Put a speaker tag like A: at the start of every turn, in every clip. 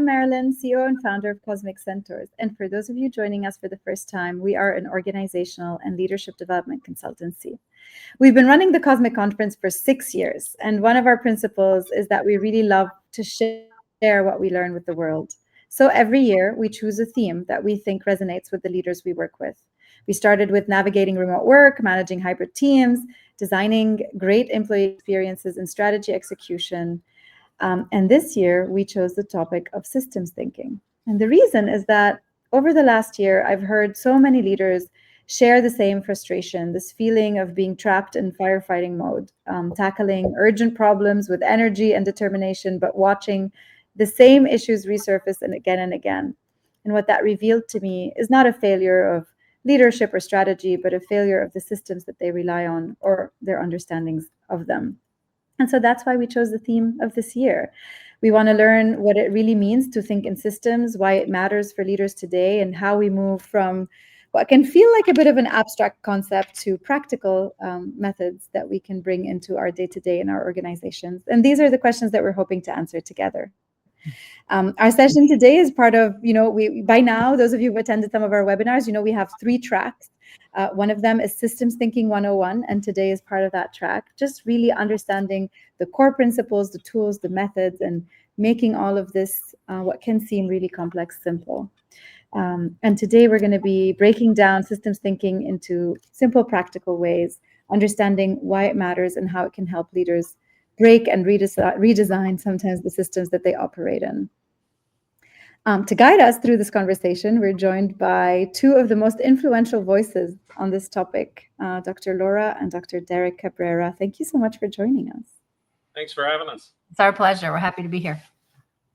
A: Marilyn, CEO and founder of Cosmic Centaurs. And for those of you joining us for the first time, we are an organizational and leadership development consultancy. We've been running the Cosmic Conference for 6 years, and one of our principles is that we really love to share what we learn with the world. So every year, we choose a theme that we think resonates with the leaders we work with. We started with navigating remote work, managing hybrid teams, designing great employee experiences, and strategy execution. And this year, we chose the topic of systems thinking. And the reason is that over the last year, I've heard so many leaders share the same frustration, this feeling of being trapped in firefighting mode, tackling urgent problems with energy and determination, but watching the same issues resurface and again. And what that revealed to me is not a failure of leadership or strategy, but a failure of the systems that they rely on or their understandings of them. And so that's why we chose the theme of this year. We want to learn what it really means to think in systems, why it matters for leaders today, and how we move from what can feel like a bit of an abstract concept to practical methods that we can bring into our day-to-day in our organizations. And these are the questions that we're hoping to answer together. Our session today is part of, by now, those of you who've attended some of our webinars, we have 3 tracks. One of them is Systems Thinking 101, and today is part of that track, just really understanding the core principles, the tools, the methods, and making all of this, what can seem really complex, simple. And today we're going to be breaking down systems thinking into simple, practical ways, understanding why it matters and how it can help leaders break and redesign sometimes the systems that they operate in. To guide us through this conversation, we're joined by 2 of the most influential voices on this topic, Dr. Laura and Dr. Derek Cabrera. Thank you so much for joining us.
B: Thanks for having us.
C: It's our pleasure. We're happy to be here.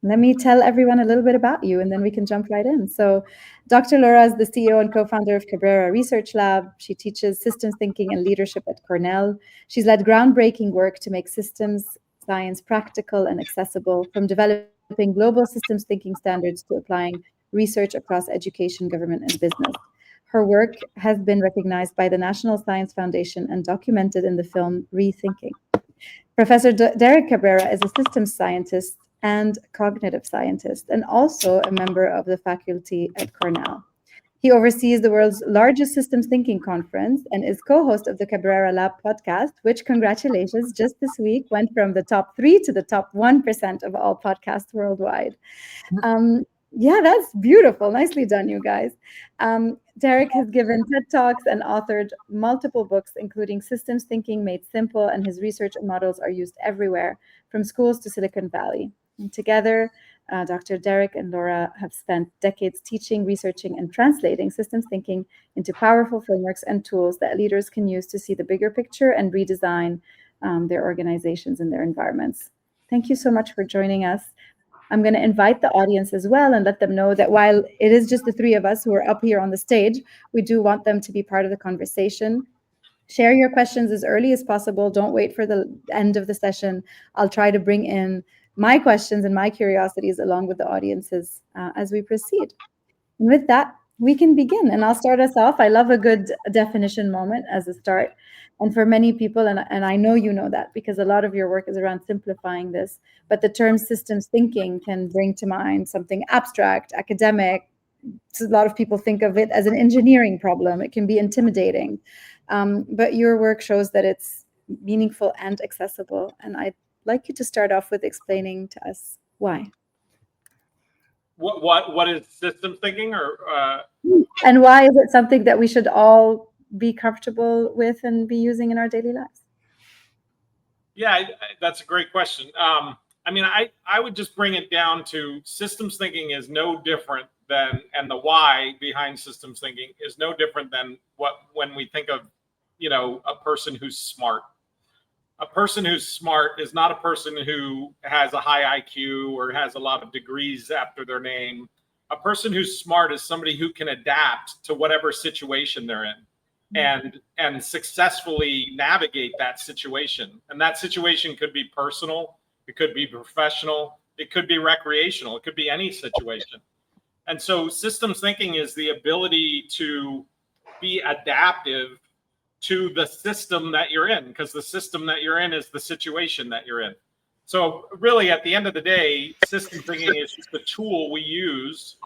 A: Let me tell everyone a little bit about you, and then we can jump right in. So Dr. Laura is the CEO and co-founder of Cabrera Research Lab. She teaches systems thinking and leadership at Cornell. She's led groundbreaking work to make systems science practical and accessible, from developing global systems thinking standards to applying research across education, government, and business. Her work has been recognized by the National Science Foundation and documented in the film Rethinking. Professor Derek Cabrera is a systems scientist and cognitive scientist, and also a member of the faculty at Cornell. He oversees the world's largest systems thinking conference and is co-host of the Cabrera Lab podcast, which, congratulations, just this week went from the top 3 to the top 1% of all podcasts worldwide. Yeah, that's beautiful. Nicely done, you guys. Derek has given TED Talks and authored multiple books, including Systems Thinking Made Simple, and his research and models are used everywhere, from schools to Silicon Valley. And together, Dr. Derek and Laura have spent decades teaching, researching, and translating systems thinking into powerful frameworks and tools that leaders can use to see the bigger picture and redesign their organizations and their environments. Thank you so much for joining us. I'm going to invite the audience as well and let them know that while it is just the 3 of us who are up here on the stage, we do want them to be part of the conversation. Share your questions as early as possible. Don't wait for the end of the session. I'll try to bring in my questions and my curiosities along with the audiences as we proceed. And with that, we can begin. And I'll start us off. I love a good definition moment as a start. And for many people, and I know you know that because a lot of your work is around simplifying this, but the term systems thinking can bring to mind something abstract, academic. So a lot of people think of it as an engineering problem. It can be intimidating. But your work shows that it's meaningful and accessible. And I'd like you to start off with explaining to us why.
B: What is systems thinking, or
A: and why is it something that we should all be comfortable with and be using in our daily lives?
B: Yeah, that's a great question. I would just bring it down to systems thinking is no different than, and the why behind systems thinking is no different than when we think of, a person who's smart. A person who's smart is not a person who has a high IQ or has a lot of degrees after their name. A person who's smart is somebody who can adapt to whatever situation they're in and successfully navigate that situation. And that situation could be personal, it could be professional, it could be recreational, it could be any situation. And so systems thinking is the ability to be adaptive to the system that you're in, because the system that you're in is the situation that you're in. So really, at the end of the day, system thinking is just a tool we use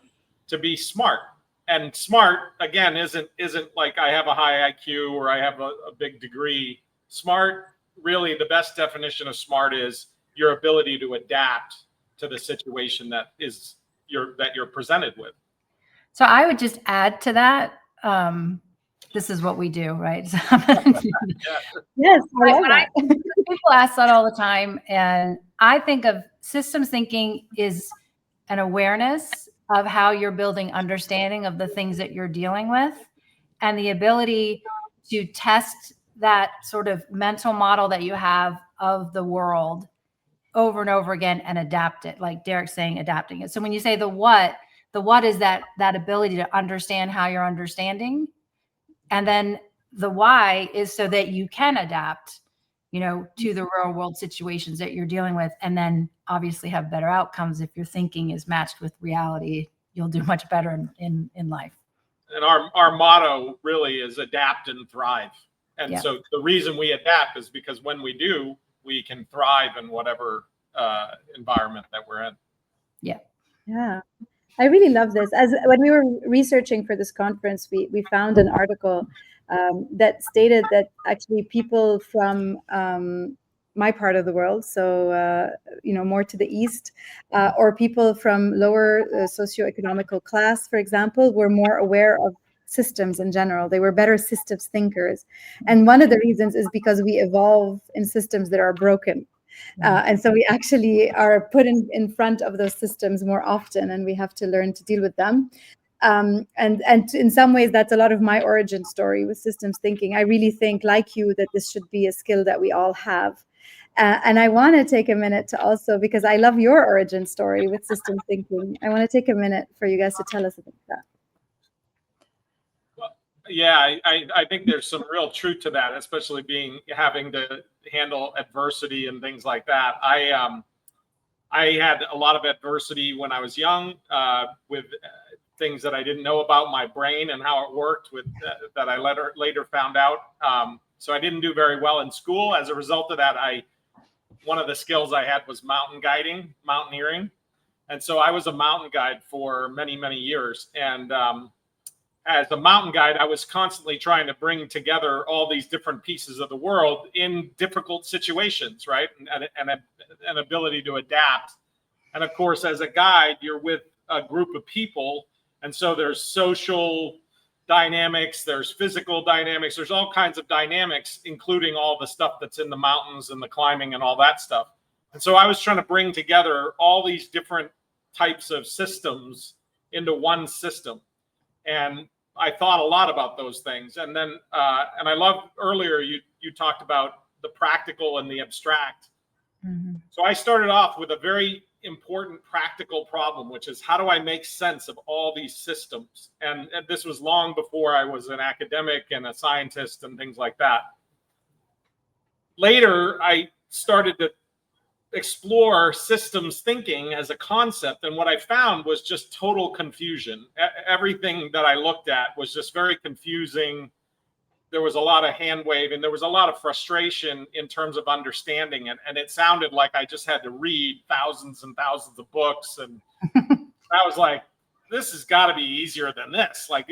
B: to be smart. And smart, again, isn't like I have a high IQ or I have a big degree. Smart, really, the best definition of smart is your ability to adapt to the situation that you're presented with.
C: So I would just add to that. This is what we do, right?
A: Yes, I love that.
C: People ask that all the time, and I think of systems thinking is an awareness of how you're building understanding of the things that you're dealing with, and the ability to test that sort of mental model that you have of the world over and over again and adapt it, like Derek's saying, adapting it. So when you say the what is that ability to understand how you're understanding. And then the why is so that you can adapt, to the real world situations that you're dealing with, and then obviously have better outcomes. If your thinking is matched with reality, you'll do much better in life.
B: And our motto really is adapt and thrive. And so the reason we adapt is because when we do, we can thrive in whatever environment that we're in.
A: Yeah. I really love this. When we were researching for this conference, we found an article that stated that actually people from my part of the world, so more to the east, or people from lower socioeconomical class, for example, were more aware of systems in general. They were better systems thinkers, and one of the reasons is because we evolve in systems that are broken. And so we actually are put in front of those systems more often, and we have to learn to deal with them. And in some ways, that's a lot of my origin story with systems thinking. I really think, like you, that this should be a skill that we all have. And I want to take a minute to also, because I love your origin story with systems thinking, I want to take a minute for you guys to tell us about that.
B: Yeah, I think there's some real truth to that, especially having to handle adversity and things like that. I had a lot of adversity when I was young with things that I didn't know about my brain and how it worked that I later found out. So I didn't do very well in school. As a result of that, one of the skills I had was mountaineering. And so I was a mountain guide for many, many years. And as a mountain guide, I was constantly trying to bring together all these different pieces of the world in difficult situations, right? And an ability to adapt. And of course, as a guide, you're with a group of people. And so there's social dynamics, there's physical dynamics, there's all kinds of dynamics, including all the stuff that's in the mountains and the climbing and all that stuff. And so I was trying to bring together all these different types of systems into one system. And I thought a lot about those things. And then, and I love earlier, you talked about the practical and the abstract. Mm-hmm. So I started off with a very important practical problem, which is how do I make sense of all these systems? And this was long before I was an academic and a scientist and things like that. Later, I started to explore systems thinking as a concept, and what I found was just total confusion. Everything that I looked at was just very confusing. There was a lot of hand waving. There was a lot of frustration in terms of understanding it, and it sounded like I just had to read thousands and thousands of books. And I was like, this has got to be easier than this. Like,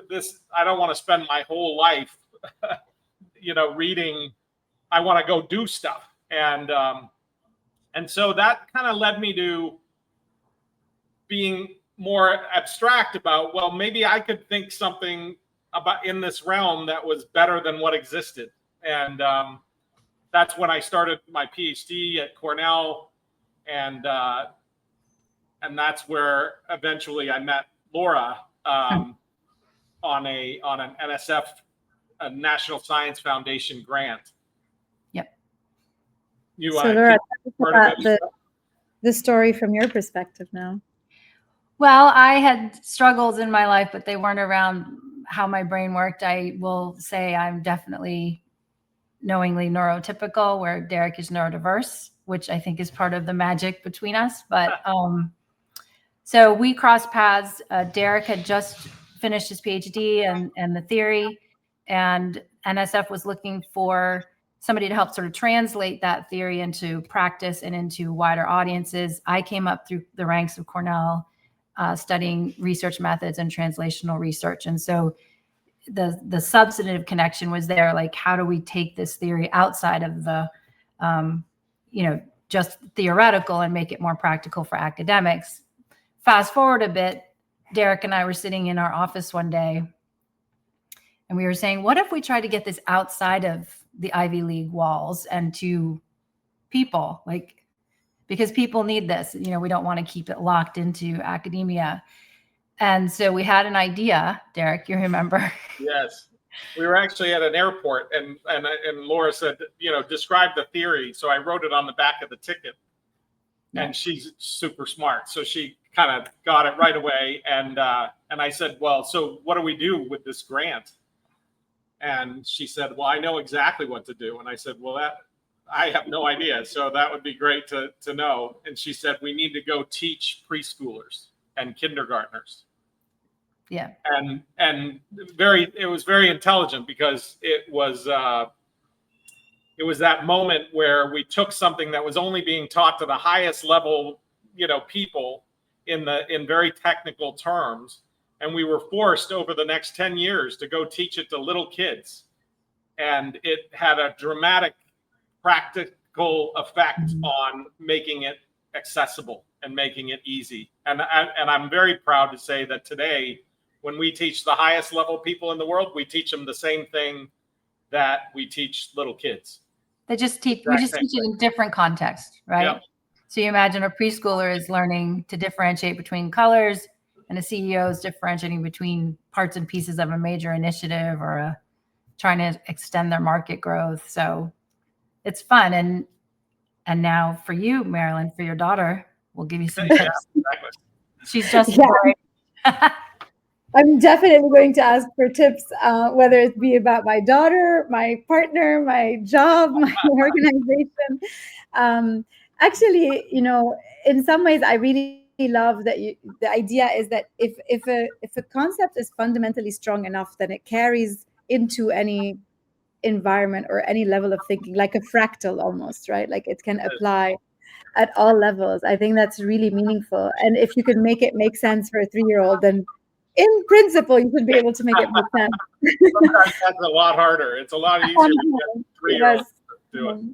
B: this, I don't want to spend my whole life, reading. I want to go do stuff. And so that kind of led me to being more abstract about, well, maybe I could think something about in this realm that was better than what existed. And that's when I started my PhD at Cornell. And that's where eventually I met Laura on an NSF, a National Science Foundation grant.
A: So Laura, talk about the story from your perspective now.
C: Well, I had struggles in my life, but they weren't around how my brain worked. I will say I'm definitely knowingly neurotypical, where Derek is neurodiverse, which I think is part of the magic between us. But so we crossed paths. Derek had just finished his PhD and the theory, and NSF was looking for somebody to help sort of translate that theory into practice and into wider audiences. I came up through the ranks of Cornell, studying research methods and translational research. And so the substantive connection was there, like, how do we take this theory outside of the, just theoretical and make it more practical for academics? Fast forward a bit, Derek and I were sitting in our office one day, and we were saying, what if we tried to get this outside of the Ivy League walls and to people, like, because people need this, we don't want to keep it locked into academia. And so we had an idea, Derek, you remember?
B: Yes. We were actually at an airport, and Laura said, describe the theory. So I wrote it on the back of the ticket. Yeah. And she's super smart, so she kind of got it right away. And I said, well, so what do we do with this grant? And she said, well, I know exactly what to do. And I said, well, I have no idea. So that would be great to know. And she said, we need to go teach preschoolers and kindergartners.
C: Yeah.
B: And it was very intelligent, because it was that moment where we took something that was only being taught to the highest level, people in very technical terms, and we were forced over the next 10 years to go teach it to little kids. And it had a dramatic practical effect on making it accessible and making it easy. And I'm very proud to say that today, when we teach the highest level people in the world, we teach them the same thing that we teach little kids.
C: We just teach it in different contexts, right? Yep. So you imagine a preschooler is learning to differentiate between colors, and a CEO is differentiating between parts and pieces of a major initiative, or trying to extend their market growth. So it's fun. And now for you, Marilyn, for your daughter, we'll give you some tips.
B: Yeah, exactly.
C: She's just
A: I'm definitely going to ask for tips, whether it be about my daughter, my partner, my job, my organization. Actually, in some ways, I really love that the idea is that if a concept is fundamentally strong enough, then it carries into any environment or any level of thinking, like a fractal almost, right? Like it can apply at all levels. I think that's really meaningful. And if you can make it make sense for a 3-year-old, then in principle, you should be able to make it make sense.
B: Sometimes that's a lot harder. It's a lot easier to get 3-year-olds to do it.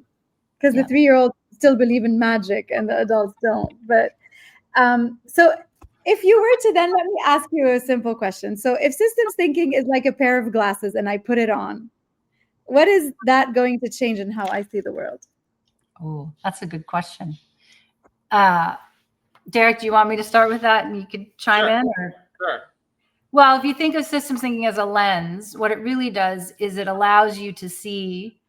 A: Because the 3-year-olds still believe in magic and the adults don't. But so if you were to then, let me ask you a simple question. So if systems thinking is like a pair of glasses and I put it on, what is that going to change in how I see the world?
C: Oh, that's a good question. Derek, do you want me to start with that and you could chime in? Or?
B: Sure.
C: Well, if you think of systems thinking as a lens, what it really does is it allows you to see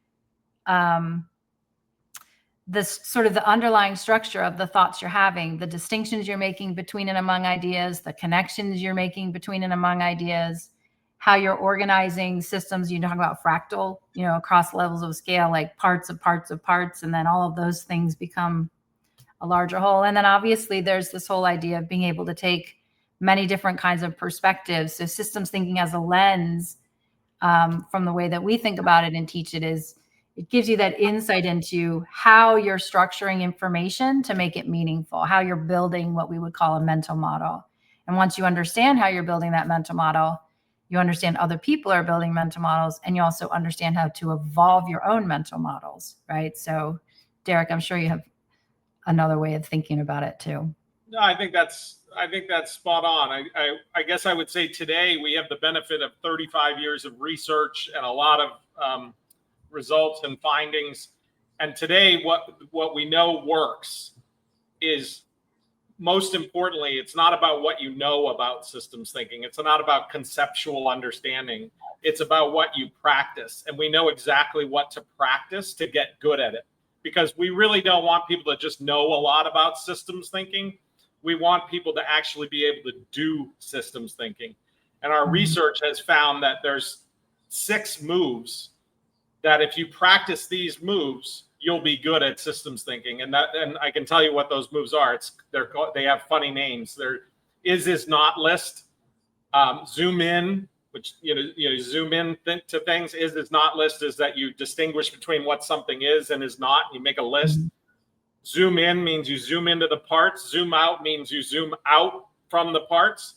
C: this sort of the underlying structure of the thoughts you're having, the distinctions you're making between and among ideas, the connections you're making between and among ideas, how you're organizing systems. You talk about fractal, across levels of scale, like parts of parts of parts, and then all of those things become a larger whole. And then obviously there's this whole idea of being able to take many different kinds of perspectives. So systems thinking as a lens, from the way that we think about it and teach it, is it gives you that insight into how you're structuring information to make it meaningful, how you're building what we would call a mental model. And once you understand how you're building that mental model, you understand other people are building mental models, and you also understand how to evolve your own mental models, right? So, Derek, I'm sure you have another way of thinking about it too.
B: No, I think that's spot on. I guess I would say today we have the benefit of 35 years of research and a lot of results and findings. And today, what we know works is, most importantly, it's not about what you know about systems thinking. It's not about conceptual understanding. It's about what you practice. And we know exactly what to practice to get good at it, because we really don't want people to just know a lot about systems thinking. We want people to actually be able to do systems thinking. And our research has found that there's 6 moves that if you practice these moves, you'll be good at systems thinking. And I can tell you what those moves are. They have funny names. They're is not list, zoom in, which, you zoom in to things. Is not list is that you distinguish between what something is and is not. You make a list. Zoom in means you zoom into the parts. Zoom out means you zoom out from the parts.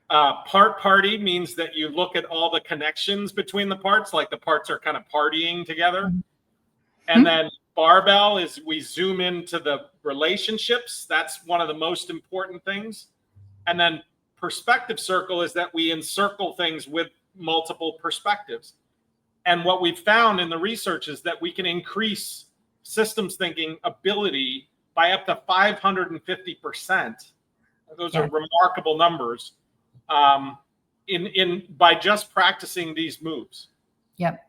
B: Part party means that you look at all the connections between the parts, like the parts are kind of partying together. And then barbell is we zoom into the relationships. That's one of the most important things. And then perspective circle is that we encircle things with multiple perspectives. And what we've found in the research is that we can increase systems thinking ability by up to 550%. Those are remarkable numbers. By just practicing these moves.
C: Yep.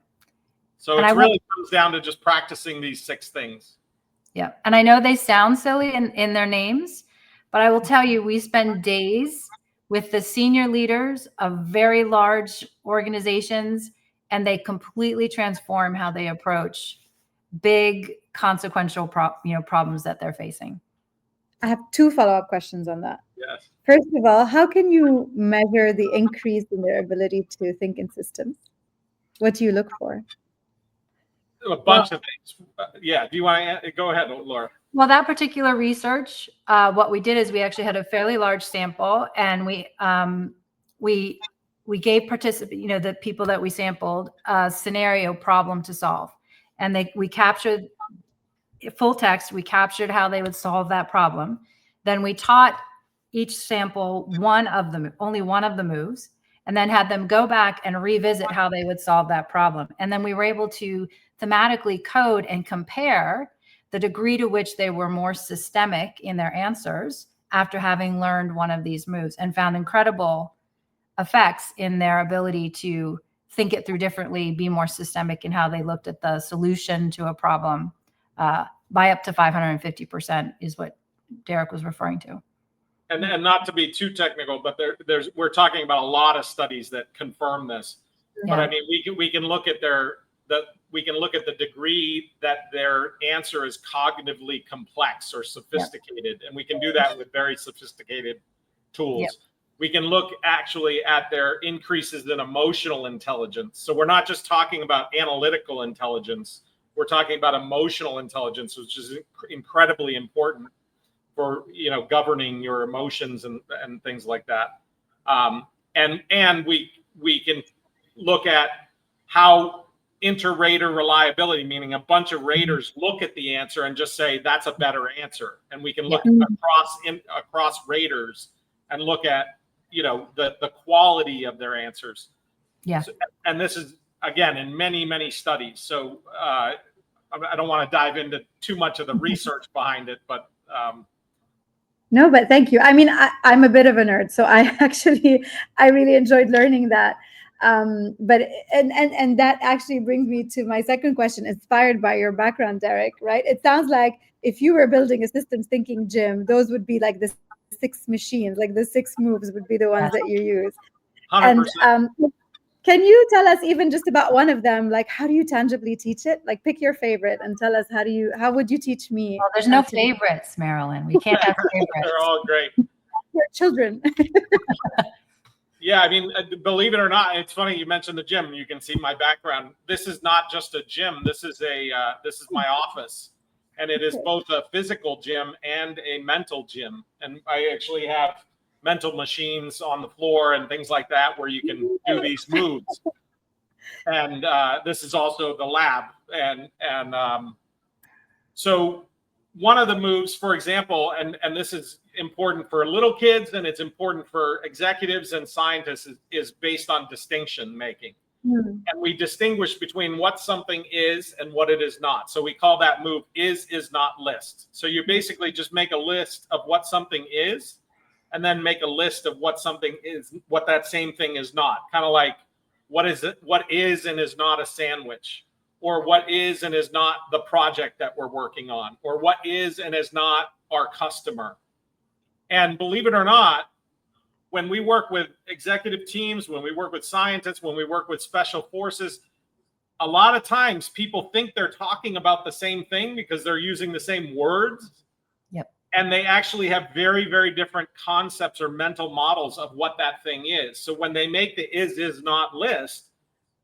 B: So it really comes down to just practicing these 6 things.
C: Yeah. And I know they sound silly in their names, but I will tell you, we spend days with the senior leaders of very large organizations, and they completely transform how they approach big consequential problems that they're facing.
A: I have 2 follow-up questions on that.
B: Yes.
A: First of all, how can you measure the increase in their ability to think in systems? What do you look for?
B: A bunch of things. Yeah. Do you want to go ahead, Laura?
C: Well, that particular research, what we did is we actually had a fairly large sample, and we gave participants, the people that we sampled, a scenario problem to solve, and we captured full text. We captured how they would solve that problem. Then we taught each sample only one of the moves, and then had them go back and revisit how they would solve that problem. And then we were able to thematically code and compare the degree to which they were more systemic in their answers after having learned one of these moves, and found incredible effects in their ability to think it through differently, be more systemic in how they looked at the solution to a problem, by up to 550% is what Derek was referring to.
B: And not to be too technical, but we're talking about a lot of studies that confirm this. Yeah. But I mean, we can look at the degree that their answer is cognitively complex or sophisticated, and we can do that with very sophisticated tools. Yep. We can look actually at their increases in emotional intelligence. So we're not just talking about analytical intelligence. We're talking about emotional intelligence, which is incredibly important for governing your emotions and things like that. And we can look at how inter-rater reliability, meaning a bunch of raters look at the answer and just say that's a better answer, and we can look across raters and look at the quality of their answers.
C: Yeah.
B: So, and this is again in many studies. So I don't want to dive into too much of the research behind it, but
A: no, but thank you. I mean, I'm a bit of a nerd, so I really enjoyed learning that. But that actually brings me to my second question, inspired by your background, Derek, right? It sounds like if you were building a systems thinking gym, those would be like the 6 machines, like the 6 moves would be the ones that you use.
B: 100%.
A: And can you tell us even just about one of them? Like, how do you tangibly teach it? Like, pick your favorite and tell us how would you teach me?
C: Well, there's no favorites, Marilyn. We can't have favorites.
B: They're all great.
A: Your children.
B: Yeah, I mean, believe it or not, it's funny you mentioned the gym. You can see my background. This is not just a gym. This is my office, and it is both a physical gym and a mental gym. And I actually have mental machines on the floor and things like that where you can do these moves. And this is also the lab. And so one of the moves, for example, and this is important for little kids and it's important for executives and scientists, is based on distinction making. And we distinguish between what something is and what it is not. So we call that move is not list. So you basically just make a list of what something is, and then make a list of what something is, what that same thing is not. Kind of like what is and is not a sandwich, or what is and is not the project that we're working on, or what is and is not our customer. And believe it or not, when we work with executive teams, when we work with scientists, when we work with special forces, a lot of times people think they're talking about the same thing because they're using the same words.
C: Yep.
B: And they actually have very, very different concepts or mental models of what that thing is. So when they make the is not list,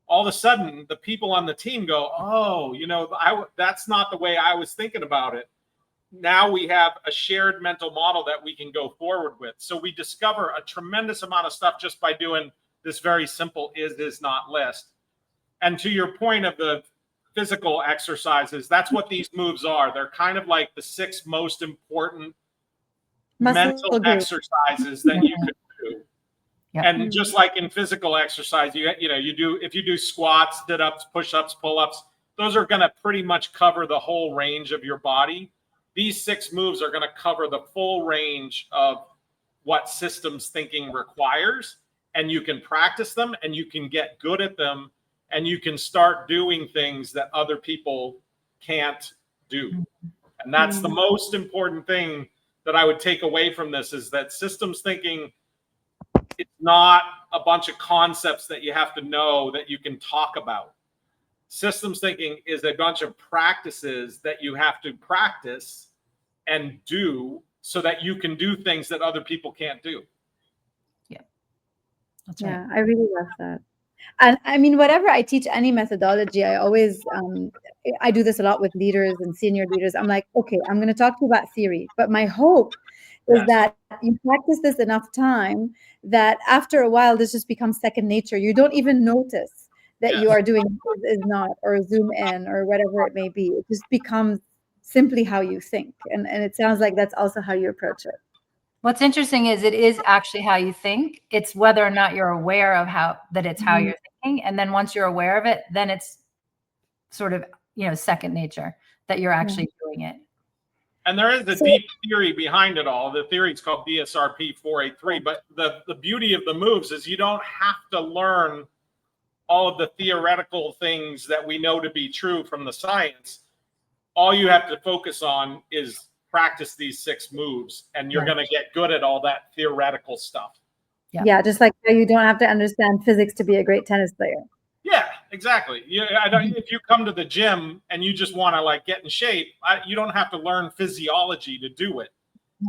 B: all of a sudden the people on the team go, oh, that's not the way I was thinking about it. Now we have a shared mental model that we can go forward with. So we discover a tremendous amount of stuff just by doing this very simple is not list. And to your point of the physical exercises, that's what these moves are. They're kind of like the 6 most important mental exercises that you could do. Yep. And just like in physical exercise, if you do squats, sit-ups, push-ups, pull-ups, those are going to pretty much cover the whole range of your body. These 6 moves are going to cover the full range of what systems thinking requires, and you can practice them and you can get good at them and you can start doing things that other people can't do. And that's the most important thing that I would take away from this, is that systems thinking, it's not a bunch of concepts that you have to know that you can talk about. Systems thinking is a bunch of practices that you have to practice and do so that you can do things that other people can't do.
C: Yeah. That's right.
A: Yeah, I really love that. And I mean, whatever I teach any methodology, I always, I do this a lot with leaders and senior leaders. I'm like, okay, I'm going to talk to you about theory, but my hope is that you practice this enough time that after a while, this just becomes second nature. You don't even notice that you are doing is not, or zoom in, or whatever it may be. It just becomes simply how you think. And it sounds like that's also how you approach it.
C: What's interesting is it is actually how you think. It's whether or not you're aware of how you're thinking. And then once you're aware of it, then it's sort of, second nature that you're actually doing it.
B: And there is a deep theory behind it all. The theory is called DSRP 483. But the beauty of the moves is you don't have to learn all of the theoretical things that we know to be true from the science. All you have to focus on is practice these 6 moves, and you're going to get good at all that theoretical stuff.
A: Yeah, just like you don't have to understand physics to be a great tennis player.
B: Yeah, exactly. If you come to the gym and you just want to get in shape, you don't have to learn physiology to do it.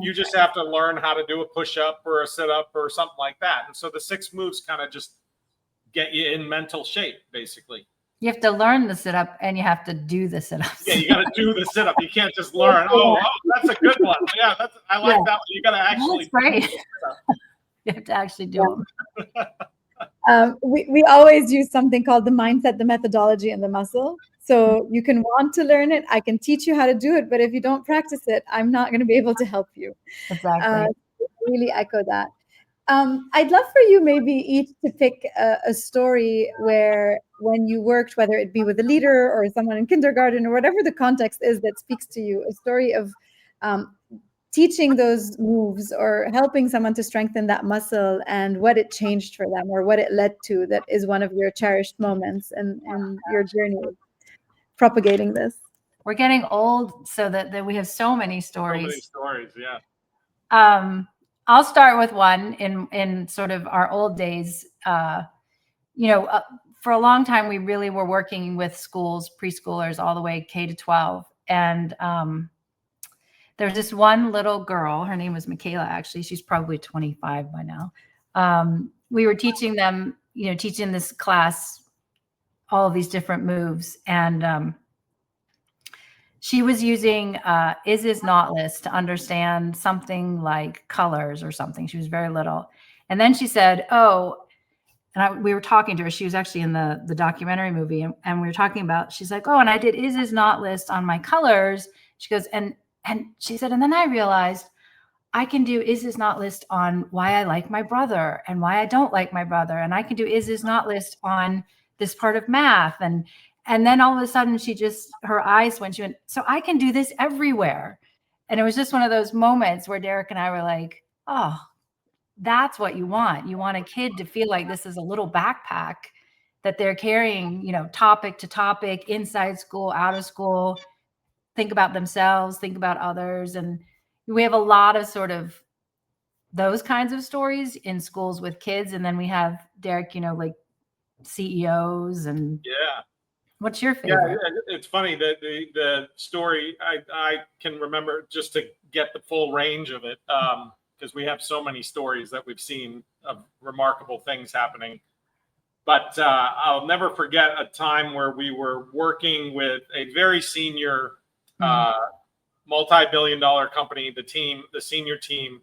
B: You just have to learn how to do a push-up or a sit-up or something like that. And so the 6 moves kind of just get you in mental shape, basically.
C: You have to learn the sit-up and you have to do the sit-ups.
B: Yeah, you got to do the sit-up. You can't just learn, oh, that's a good one. Yeah, I like that one. You got to actually
C: do the sit-up. You have to actually do them.
A: We always use something called the mindset, the methodology, and the muscle. So you can want to learn it. I can teach you how to do it. But if you don't practice it, I'm not going to be able to help you.
C: Exactly.
A: Really echo that. I'd love for you maybe each to pick a story where when you worked, whether it be with a leader or someone in kindergarten or whatever the context is that speaks to you, a story of teaching those moves or helping someone to strengthen that muscle and what it changed for them or what it led to, that is one of your cherished moments in your journey of propagating this.
C: We're getting old so that we have so many stories.
B: So many stories, yeah.
C: I'll start with one in sort of our old days. For a long time, we really were working with schools, preschoolers, all the way K to 12. And there's this one little girl, her name was Michaela, actually. She's probably 25 by now. We were teaching them, teaching this class, all of these different moves. And she was using is not list to understand something like colors or something. She was very little. And then she said, we were talking to her. She was actually in the documentary movie. And we were talking about, she's like, and I did is not list on my colors. She goes, and she said, and then I realized I can do is not list on why I like my brother and why I don't like my brother. And I can do is not list on this part of math. And then all of a sudden her eyes went, so I can do this everywhere. And it was just one of those moments where Derek and I were like, oh, that's what you want. You want a kid to feel like this is a little backpack that they're carrying, topic to topic, inside school, out of school, think about themselves, think about others. And we have a lot of sort of those kinds of stories in schools with kids. And then we have Derek, like CEOs and What's your favorite?
B: Yeah, it's funny that the story I can remember, just to get the full range of it, because we have so many stories that we've seen of remarkable things happening. But I'll never forget a time where we were working with a very senior, multi-billion-dollar company, the senior team.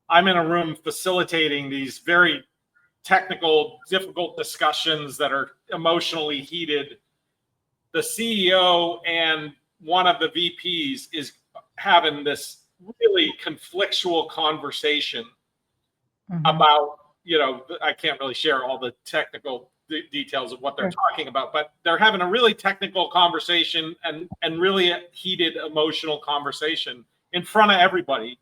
B: I'm in a room facilitating these very technical, difficult discussions that are emotionally heated. The CEO and one of the VPs is having this really conflictual conversation about, I can't really share all the technical details of what they're talking about, but they're having a really technical conversation and really a heated emotional conversation in front of everybody,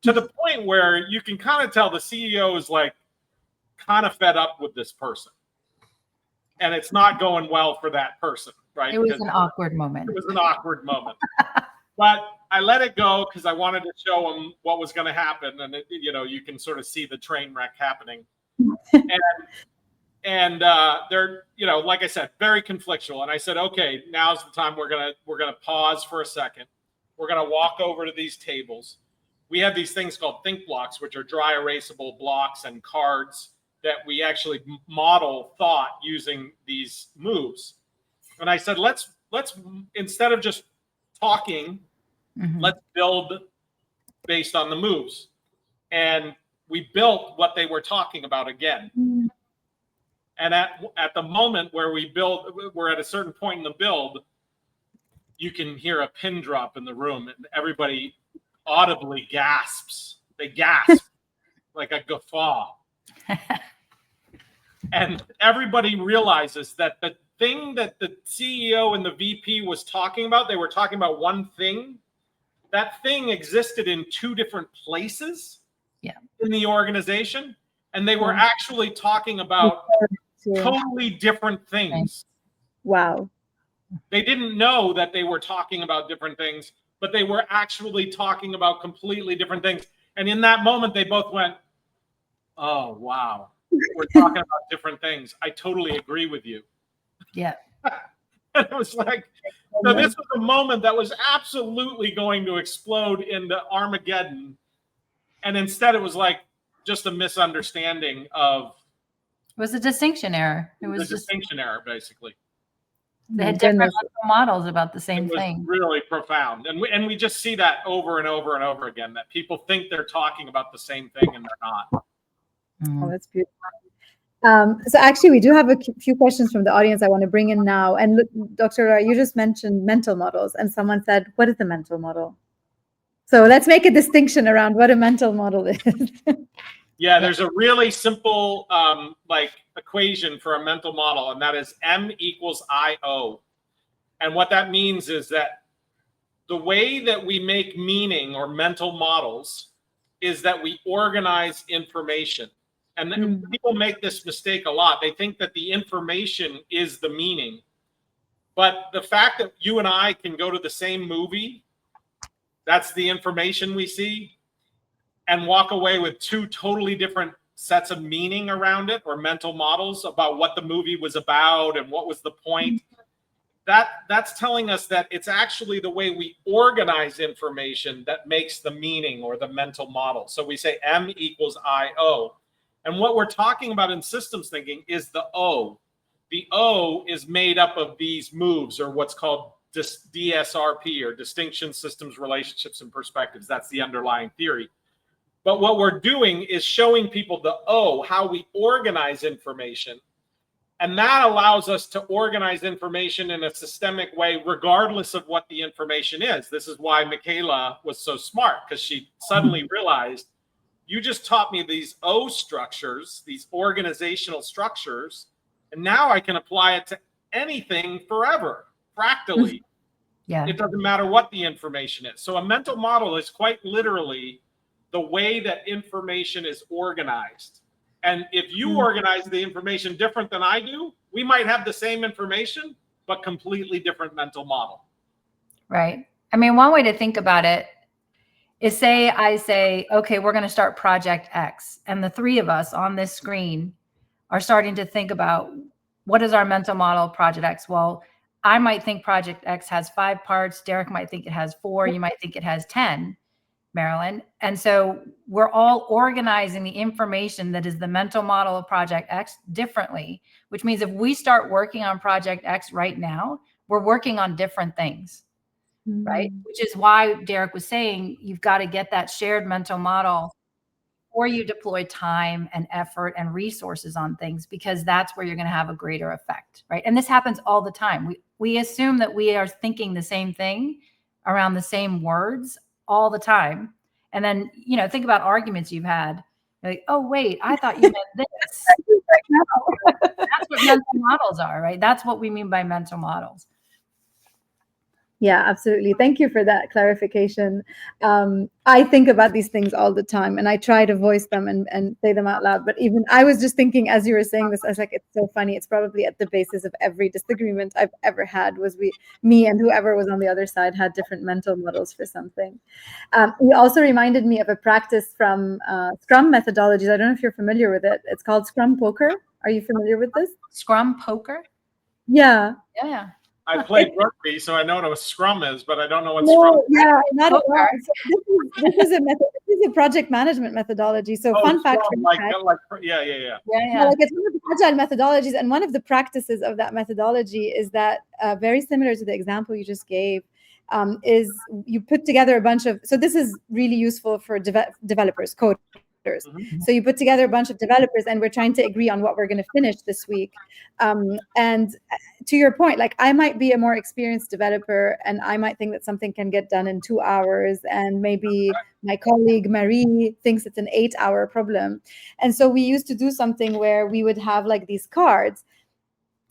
B: to the point where you can kind of tell the CEO is like kind of fed up with this person, and it's not going well for that person, right?
C: It was an awkward moment.
B: It was an awkward moment. But I let it go because I wanted to show them what was going to happen, and you can sort of see the train wreck happening. And they're, like I said, very conflictual. And I said, okay, now's the time. We're gonna pause for a second. We're gonna walk over to these tables. We have these things called think blocks, which are dry erasable blocks and cards that we actually model thought using these moves. And I said, let's instead of just talking, let's build based on the moves. And we built what they were talking about again. And at the moment where we're at a certain point in the build, you can hear a pin drop in the room, and everybody audibly gasps. They gasp like a guffaw. And everybody realizes that the thing that the CEO and the VP was talking about, they were talking about one thing. That thing existed in two different places in the organization, and they were actually talking about totally different things.
A: Wow.
B: They didn't know that they were talking about different things, but they were actually talking about completely different things. And in that moment, they both went, oh, wow, we're talking about different things. I totally agree with you.
C: Yeah.
B: And it was like, so this was a moment that was absolutely going to explode into Armageddon. And instead it was like just a misunderstanding of.
C: It was a distinction error. It was
B: a distinction error, basically.
C: They had different models about the same thing.
B: Really profound. And we just see that over and over and over again, that people think they're talking about the same thing and they're not.
A: Oh, that's beautiful. So actually, we do have a few questions from the audience I want to bring in now. And look, Dr. You just mentioned mental models, and someone said, what is the mental model? So let's make a distinction around what a mental model is.
B: Yeah, there's a really simple equation for a mental model, and that is M equals IO. And what that means is that the way that we make meaning or mental models is that we organize information. And then people make this mistake a lot. They think that the information is the meaning. But the fact that you and I can go to the same movie, that's the information we see, and walk away with two totally different sets of meaning around it, or mental models about what the movie was about and what was the point. That's telling us that it's actually the way we organize information that makes the meaning or the mental model. So we say M equals IO. And what we're talking about in systems thinking is the O. The O is made up of these moves, or what's called DSRP, or distinction, systems, relationships, and perspectives. That's the underlying theory. But what we're doing is showing people the O, how we organize information. And that allows us to organize information in a systemic way, regardless of what the information is. This is why Michaela was so smart, because she suddenly realized, you just taught me these O structures, these organizational structures, and now I can apply it to anything forever, fractally.
C: Yeah.
B: It doesn't matter what the information is. So a mental model is quite literally the way that information is organized. And if you organize the information different than I do, we might have the same information, but completely different mental model.
C: Right. I mean, one way to think about it is, I say, okay, we're going to start project X. And the three of us on this screen are starting to think about what is our mental model of Project X? Well, I might think Project X has 5 parts. Derek might think it has 4. You might think it has 10, Marilyn. And so we're all organizing the information that is the mental model of Project X differently, which means if we start working on Project X right now, we're working on different things, right? Which is why Derek was saying you've got to get that shared mental model before you deploy time and effort and resources on things, because that's where you're going to have a greater effect, right? And this happens all the time. We assume that we are thinking the same thing around the same words all the time. And then, you know, think about arguments you've had. Like, oh, wait, I thought you meant this. That's what mental models are, right? That's what we mean by mental models.
A: Yeah, absolutely. Thank you for that clarification. I think about these things all the time, and I try to voice them and say them out loud. But even I was just thinking as you were saying this, I was like, it's so funny. It's probably at the basis of every disagreement I've ever had was me and whoever was on the other side had different mental models for something. You also reminded me of a practice from Scrum methodologies. I don't know if you're familiar with it. It's called Scrum Poker. Are you familiar with this?
C: Scrum Poker?
A: Yeah.
C: Yeah.
B: I played rugby, so I know what a scrum is, but I don't know what scrum is.
A: Yeah, not at all. So this is a project management methodology. So fun fact,
B: yeah.
A: like it's one of the agile methodologies, and one of the practices of that methodology is that very similar to the example you just gave, is you put together a bunch of. So this is really useful for developers, coders. Mm-hmm. So you put together a bunch of developers, and we're trying to agree on what we're going to finish this week. And to your point, like I might be a more experienced developer, and I might think that something can get done in 2 hours, and maybe my colleague Marie thinks it's an 8-hour problem. And so we used to do something where we would have like these cards,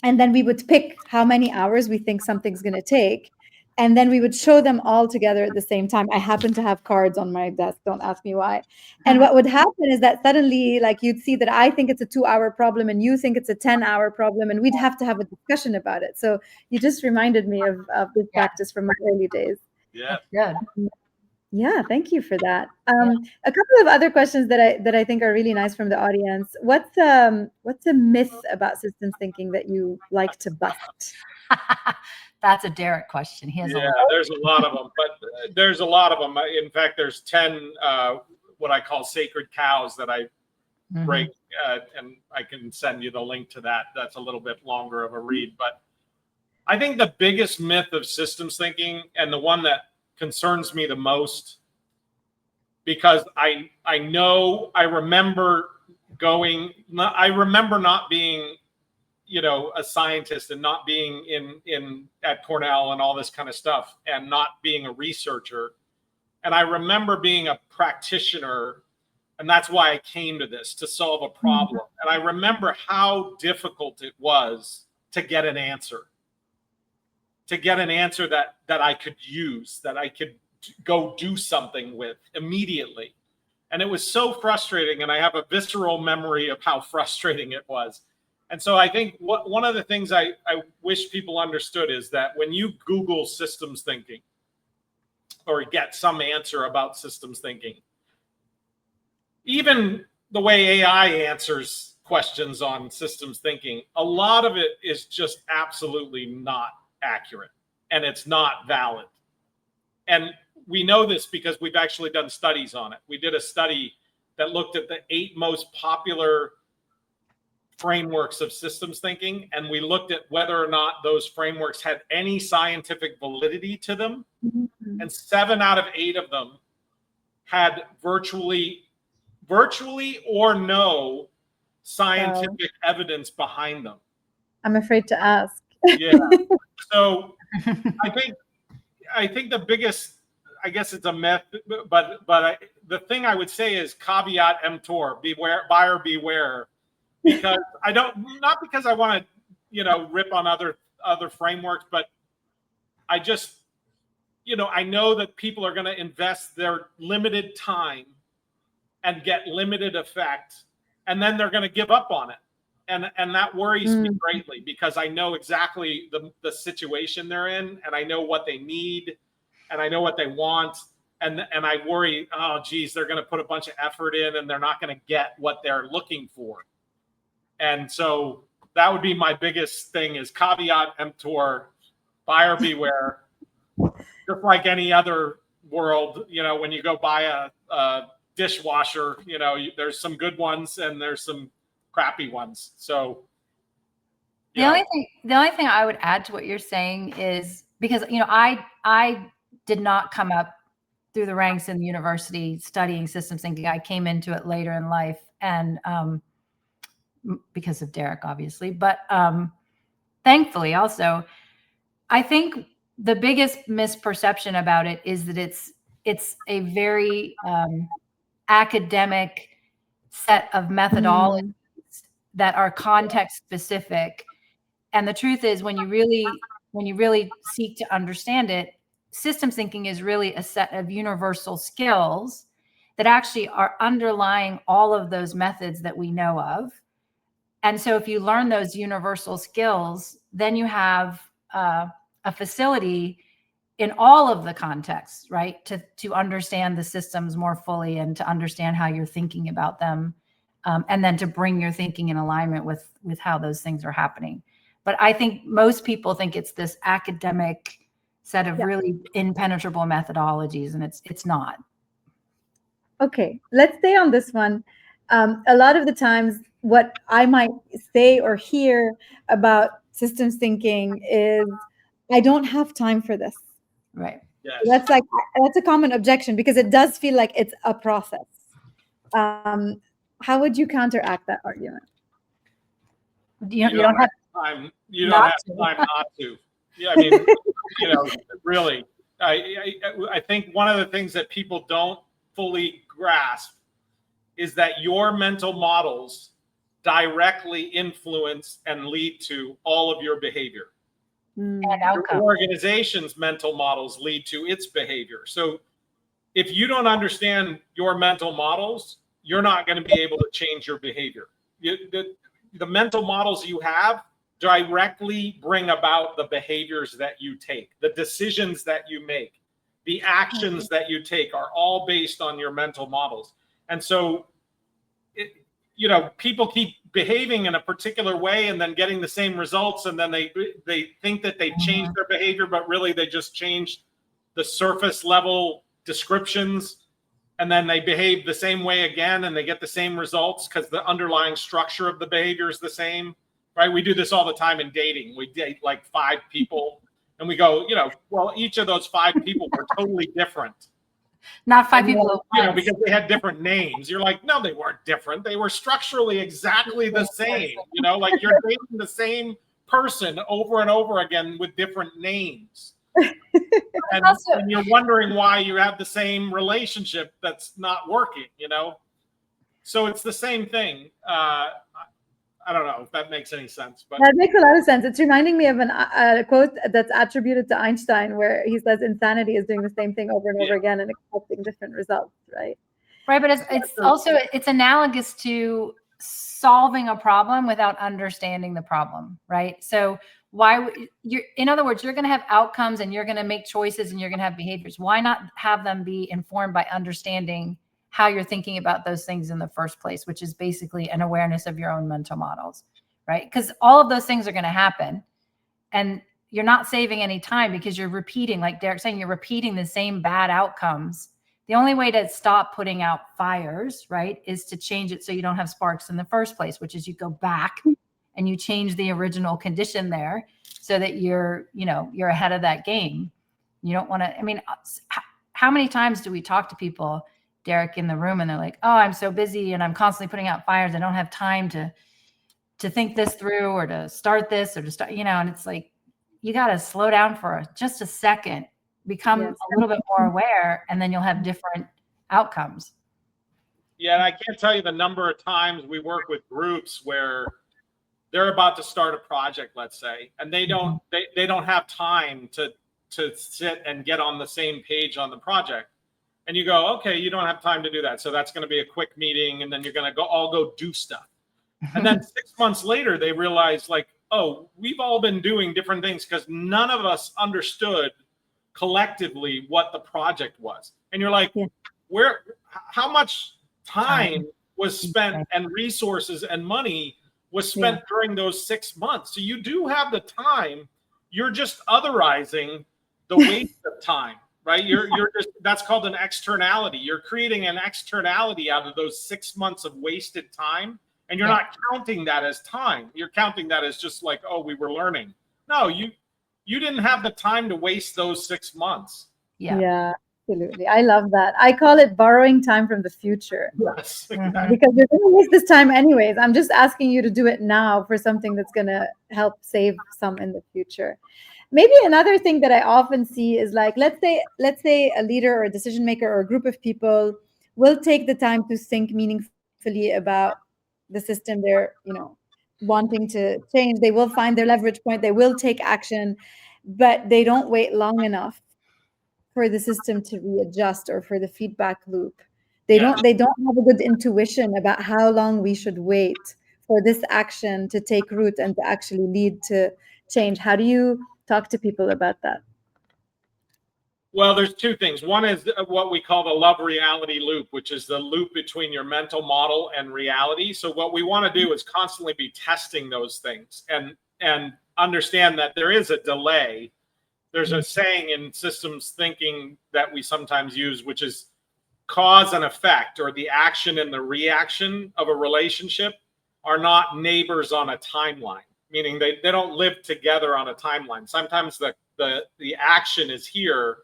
A: and then we would pick how many hours we think something's going to take. And then we would show them all together at the same time. I happen to have cards on my desk. Don't ask me why. And what would happen is that suddenly, like, you'd see that I think it's a 2-hour problem and you think it's a 10-hour problem, and we'd have to have a discussion about it. So you just reminded me of this practice from my early days.
B: Yeah.
C: Good.
A: Yeah, thank you for that. A couple of other questions that I think are really nice from the audience. What's a myth about systems thinking that you like to bust?
C: That's a Derek question. He has
B: there's a lot of them, but there's a lot of them. In fact, there's 10 what I call sacred cows that I break, and I can send you the link to that. That's a little bit longer of a read, but I think the biggest myth of systems thinking, and the one that concerns me the most, because I remember not being, you know, a scientist and not being in at Cornell and all this kind of stuff, and not being a researcher. And I remember being a practitioner, and that's why I came to this, to solve a problem. And I remember how difficult it was to get an answer, that I could use, that I could go do something with immediately. And it was so frustrating, and I have a visceral memory of how frustrating it was. And so I think one of the things I wish people understood is that when you Google systems thinking or get some answer about systems thinking, even the way AI answers questions on systems thinking, a lot of it is just absolutely not accurate, and it's not valid. And we know this because we've actually done studies on it. We did a study that looked at the 8 most popular frameworks of systems thinking, and we looked at whether or not those frameworks had any scientific validity to them. And 7 out of 8 of them had virtually or no scientific evidence behind them.
A: I'm afraid to ask.
B: Yeah. So I think the biggest, I guess it's a myth, but the thing I would say is caveat emptor, beware, buyer beware. Because not because I want to, you know, rip on other frameworks, but I just, you know, I know that people are going to invest their limited time and get limited effect, and then they're going to give up on it. And that worries me greatly, because I know exactly the situation they're in, and I know what they need, and I know what they want. And I worry, oh, geez, they're going to put a bunch of effort in, and they're not going to get what they're looking for. And so that would be my biggest thing is caveat emptor, buyer beware. Just like any other world, when you go buy a dishwasher, there's some good ones and there's some crappy ones. So
C: the only thing I would add to what you're saying is because, I did not come up through the ranks in the university studying systems thinking. I came into it later in life, and because of Derek, obviously, but thankfully also, I think the biggest misperception about it is that it's a very academic set of methodologies that are context specific. And the truth is, when you really seek to understand it, systems thinking is really a set of universal skills that actually are underlying all of those methods that we know of. And so if you learn those universal skills, then you have a facility in all of the contexts, right? To understand the systems more fully and to understand how you're thinking about them. And then to bring your thinking in alignment with how those things are happening. But I think most people think it's this academic set of really impenetrable methodologies, and it's not.
A: Okay, let's stay on this one. A lot of the times what I might say or hear about systems thinking is, I don't have time for this.
C: Right.
B: Yes.
A: That's a common objection because it does feel like it's a process. How would you counteract that argument?
C: You don't have
B: time. You don't have time not to. Yeah, I mean, really, I think one of the things that people don't fully grasp is that your mental models directly influence and lead to all of your behavior.
C: and
B: Your
C: outcome.
B: organization's mental models lead to its behavior. So if you don't understand your mental models, you're not going to be able to change your behavior. The mental models you have directly bring about the behaviors that you take, the decisions that you make, the actions that you take are all based on your mental models. And so, people keep behaving in a particular way and then getting the same results, and then they think that they changed their behavior, but really they just changed the surface level descriptions, and then they behave the same way again and they get the same results because the underlying structure of the behavior is the same, right? We do this all the time in dating. We date like 5 people and we go, well, each of those 5 people were totally different.
C: Not 5 people at once.
B: Because they had different names. You're like, no, they weren't different. They were structurally exactly the same. Like you're dating the same person over and over again with different names. And you're wondering why you have the same relationship that's not working, So it's the same thing. I don't know if that makes any sense, but
A: that makes a lot of sense. It's reminding me of a quote that's attributed to Einstein, where he says insanity is doing the same thing over and over again and expecting different results, right?
C: Right, but it's also analogous to solving a problem without understanding the problem, right? So in other words, you're going to have outcomes and you're going to make choices and you're going to have behaviors. Why not have them be informed by understanding how you're thinking about those things in the first place, which is basically an awareness of your own mental models, right? Because all of those things are going to happen and you're not saving any time because you're repeating, like Derek's saying, you're repeating the same bad outcomes. The only way to stop putting out fires, right, is to change it so you don't have sparks in the first place, which is you go back and you change the original condition there so that you're ahead of that game. You don't want to, how many times do we talk to people, Derek, in the room, and they're like, oh, I'm so busy and I'm constantly putting out fires. I don't have time to think this through or to start this or to start, and it's like, you got to slow down for just a second, become a little bit more aware, and then you'll have different outcomes.
B: Yeah. And I can't tell you the number of times we work with groups where they're about to start a project, let's say, and they don't have time to sit and get on the same page on the project. And you go, okay, you don't have time to do that. So that's going to be a quick meeting. And then you're going to all go do stuff. And then 6 months later, they realize like, oh, we've all been doing different things because none of us understood collectively what the project was. And you're like, how much time was spent and resources and money was spent during those 6 months. So you do have the time. You're just otherizing the waste of time, right? You're just, that's called an externality. You're creating an externality out of those 6 months of wasted time. And you're not counting that as time. You're counting that as just like, oh, we were learning. No, you didn't have the time to waste those 6 months.
A: Yeah, absolutely. I love that. I call it borrowing time from the future.
B: Yes, exactly.
A: Because you're going to waste this time anyways. I'm just asking you to do it now for something that's going to help save some in the future. Maybe another thing that I often see is like, let's say a leader or a decision maker or a group of people will take the time to think meaningfully about the system they're, wanting to change. They will find their leverage point. They will take action, but they don't wait long enough for the system to readjust or for the feedback loop. They don't have a good intuition about how long we should wait for this action to take root and to actually lead to change. How do you talk to people about that?
B: Well, there's two things. One is what we call the love reality loop, which is the loop between your mental model and reality. So what we want to do is constantly be testing those things and understand that there is a delay. There's a saying in systems thinking that we sometimes use, which is cause and effect, or the action and the reaction of a relationship are not neighbors on a timeline, meaning they don't live together on a timeline. Sometimes the action is here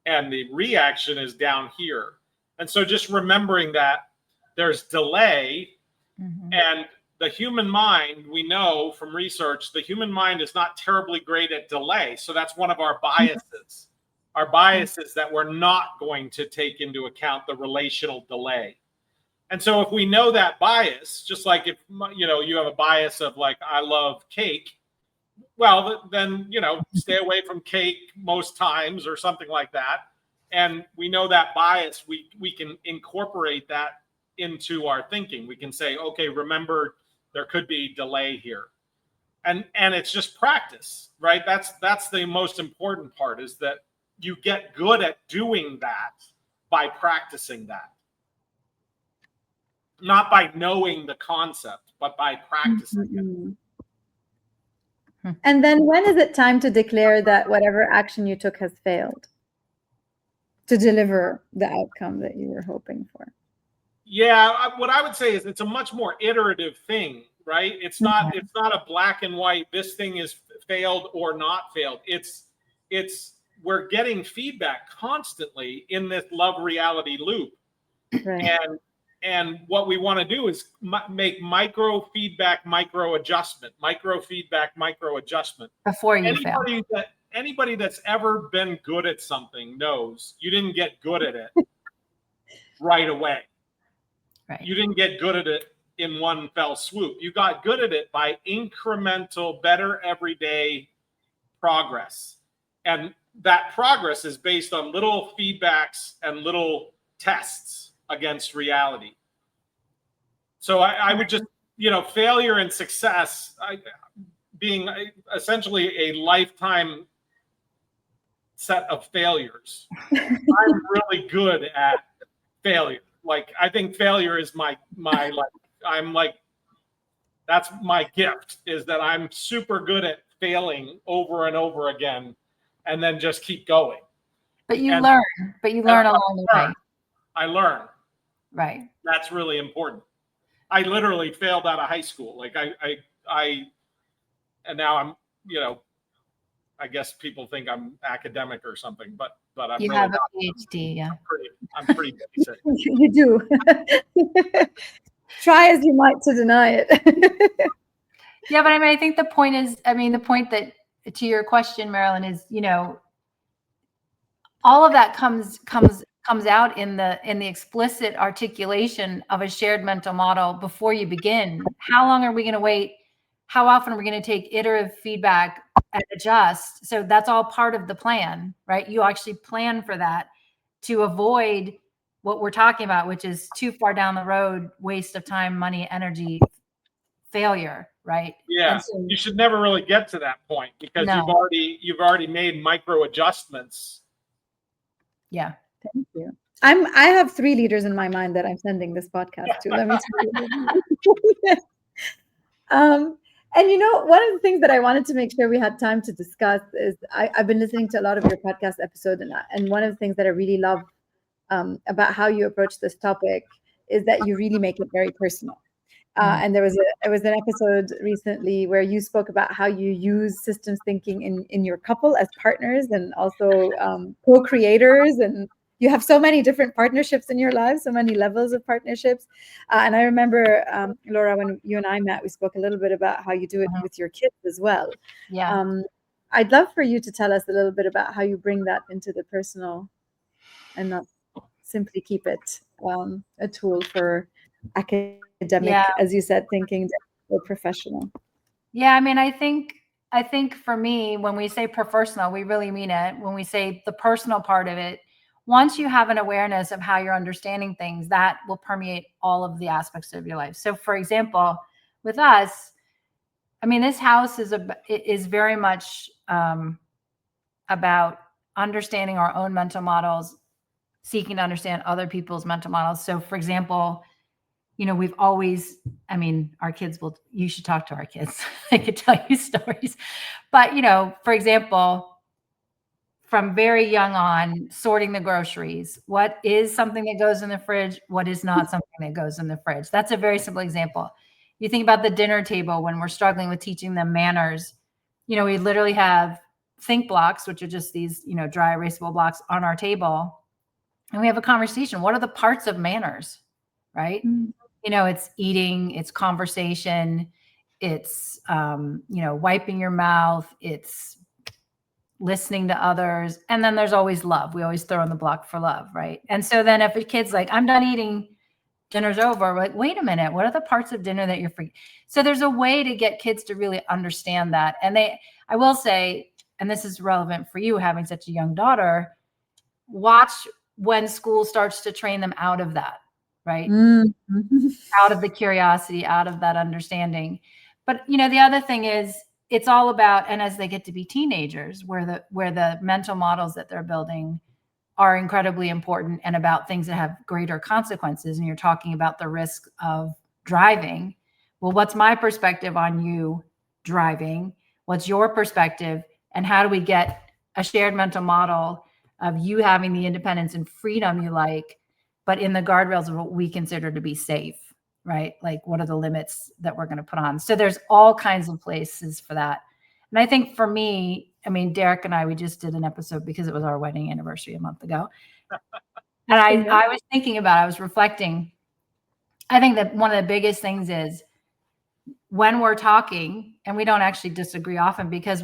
B: and the reaction is down here. And so just remembering that there's delay, and the human mind, we know from research, the human mind is not terribly great at delay. So that's one of our biases. Our bias is that we're not going to take into account the relational delay. And so if we know that bias, just like if you have a bias of like, I love cake, well, then, stay away from cake most times or something like that. And we know that bias, we can incorporate that into our thinking. We can say, okay, remember, there could be delay here. And it's just practice, right? That's the most important part, is that you get good at doing that by practicing that. Not by knowing the concept, but by practicing it.
A: And then when is it time to declare that whatever action you took has failed to deliver the outcome that you were hoping for?
B: Yeah, what I would say is it's a much more iterative thing, right? It's not a black and white, this thing is failed or not failed. It's we're getting feedback constantly in this love reality loop.
A: Right.
B: And what we want to do is make micro feedback, micro adjustment
C: before you fail.
B: Anybody that's ever been good at something knows you didn't get good at it right away.
C: Right.
B: You didn't get good at it in one fell swoop. You got good at it by incremental, better everyday progress. And that progress is based on little feedbacks and little tests against reality. So I would just, failure and success being essentially a lifetime set of failures. I'm really good at failure. Like, I think failure is my that's my gift, is that I'm super good at failing over and over again, and then just keep going.
C: But you learn along the way.
B: I learn.
C: Right.
B: That's really important. I literally failed out of high school. Like and now I'm, I guess people think I'm academic or something, but I'm
C: you
B: really
C: have
B: not.
C: a PhD, yeah.
B: I'm pretty basic.
A: You do. Try as you might to deny it.
C: Yeah, but I think the point is, the point that, to your question, Marilyn, is, all of that comes out in the explicit articulation of a shared mental model before you begin. How long are we going to wait? How often are we going to take iterative feedback and adjust? So that's all part of the plan, right? You actually plan for that to avoid what we're talking about, which is too far down the road, waste of time, money, energy, failure, right?
B: Yeah, so you should never really get to that point, because you've already made micro adjustments.
C: Yeah.
A: Thank you. I have 3 leaders in my mind that I'm sending this podcast to. Let me tell you. And one of the things that I wanted to make sure we had time to discuss is I've been listening to a lot of your podcast episodes, and one of the things that I really love about how you approach this topic is that you really make it very personal. And there was an episode recently where you spoke about how you use systems thinking in your couple as partners and also co-creators, and you have so many different partnerships in your lives, so many levels of partnerships. And I remember, Laura, when you and I met, we spoke a little bit about how you do it with your kids as well.
C: Yeah.
A: I'd love for you to tell us a little bit about how you bring that into the personal and not simply keep it a tool for academic, as you said, thinking, or professional.
C: Yeah, I mean, I think for me, when we say professional, we really mean it. When we say the personal part of it, once you have an awareness of how you're understanding things, that will permeate all of the aspects of your life. So, for example, with us, I mean, this house is very much about understanding our own mental models, seeking to understand other people's mental models. So, for example, we've always, I mean, our kids you should talk to our kids. They could tell you stories. But, for example, from very young on, sorting the groceries, what is something that goes in the fridge? What is not something that goes in the fridge? That's a very simple example. You think about the dinner table when we're struggling with teaching them manners. We literally have think blocks, which are just these, dry erasable blocks on our table. And we have a conversation. What are the parts of manners, right? It's eating, it's conversation, it's, wiping your mouth, it's listening to others. And then there's always love. We always throw in the block for love, right? And so then if a kid's like, I'm done eating, dinner's over, we're like, wait a minute, what are the parts of dinner that you're free? So there's a way to get kids to really understand that. And I will say, and this is relevant for you having such a young daughter, watch when school starts to train them out of that, right? Out of the curiosity, out of that understanding. But, the other thing is, it's all about, and as they get to be teenagers, where the mental models that they're building are incredibly important and about things that have greater consequences. And you're talking about the risk of driving. Well, what's my perspective on you driving? What's your perspective? And how do we get a shared mental model of you having the independence and freedom you like, but in the guardrails of what we consider to be safe, right? Like, what are the limits that we're going to put on? So there's all kinds of places for that. And I think for me, I mean, Derek and I, we just did an episode because it was our wedding anniversary a month ago. And I was thinking about, I was reflecting. I think that one of the biggest things is when we're talking, and we don't actually disagree often because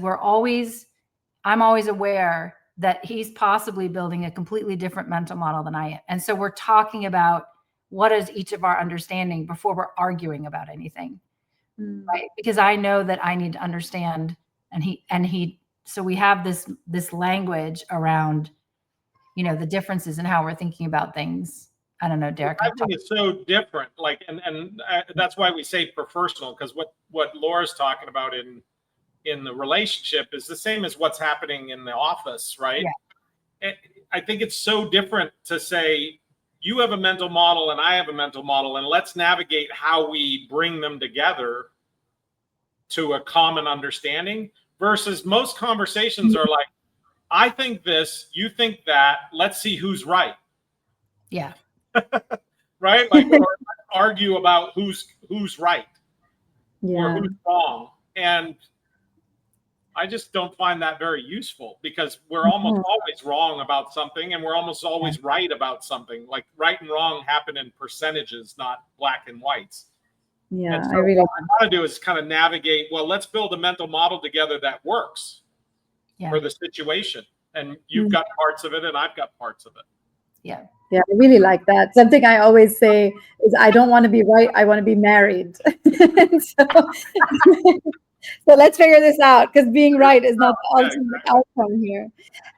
C: I'm always aware that he's possibly building a completely different mental model than I am. And so we're talking about what is each of our understanding before we're arguing about anything, right? Because I know that I need to understand, so we have this language around, the differences in how we're thinking about things. I don't know, Derek.
B: I think it's so different, like, and that's why we say professional, because what Laura's talking about in the relationship is the same as what's happening in the office, right? Yeah. I think it's so different to say you have a mental model and I have a mental model, and let's navigate how we bring them together to a common understanding, versus most conversations are like, I think this, you think that, let's see who's right.
C: Yeah.
B: Right? Like, or argue about who's right or who's wrong. And I just don't find that very useful, because we're almost always wrong about something, and we're almost always right about something. Like, right and wrong happen in percentages, not black and whites.
A: Yeah,
B: and so what I want to do is kind of navigate, well, let's build a mental model together that works for the situation. And you've got parts of it and I've got parts of it.
C: Yeah.
A: Yeah, I really like that. Something I always say is, I don't want to be right, I want to be married. So let's figure this out, because being right is not the ultimate outcome here.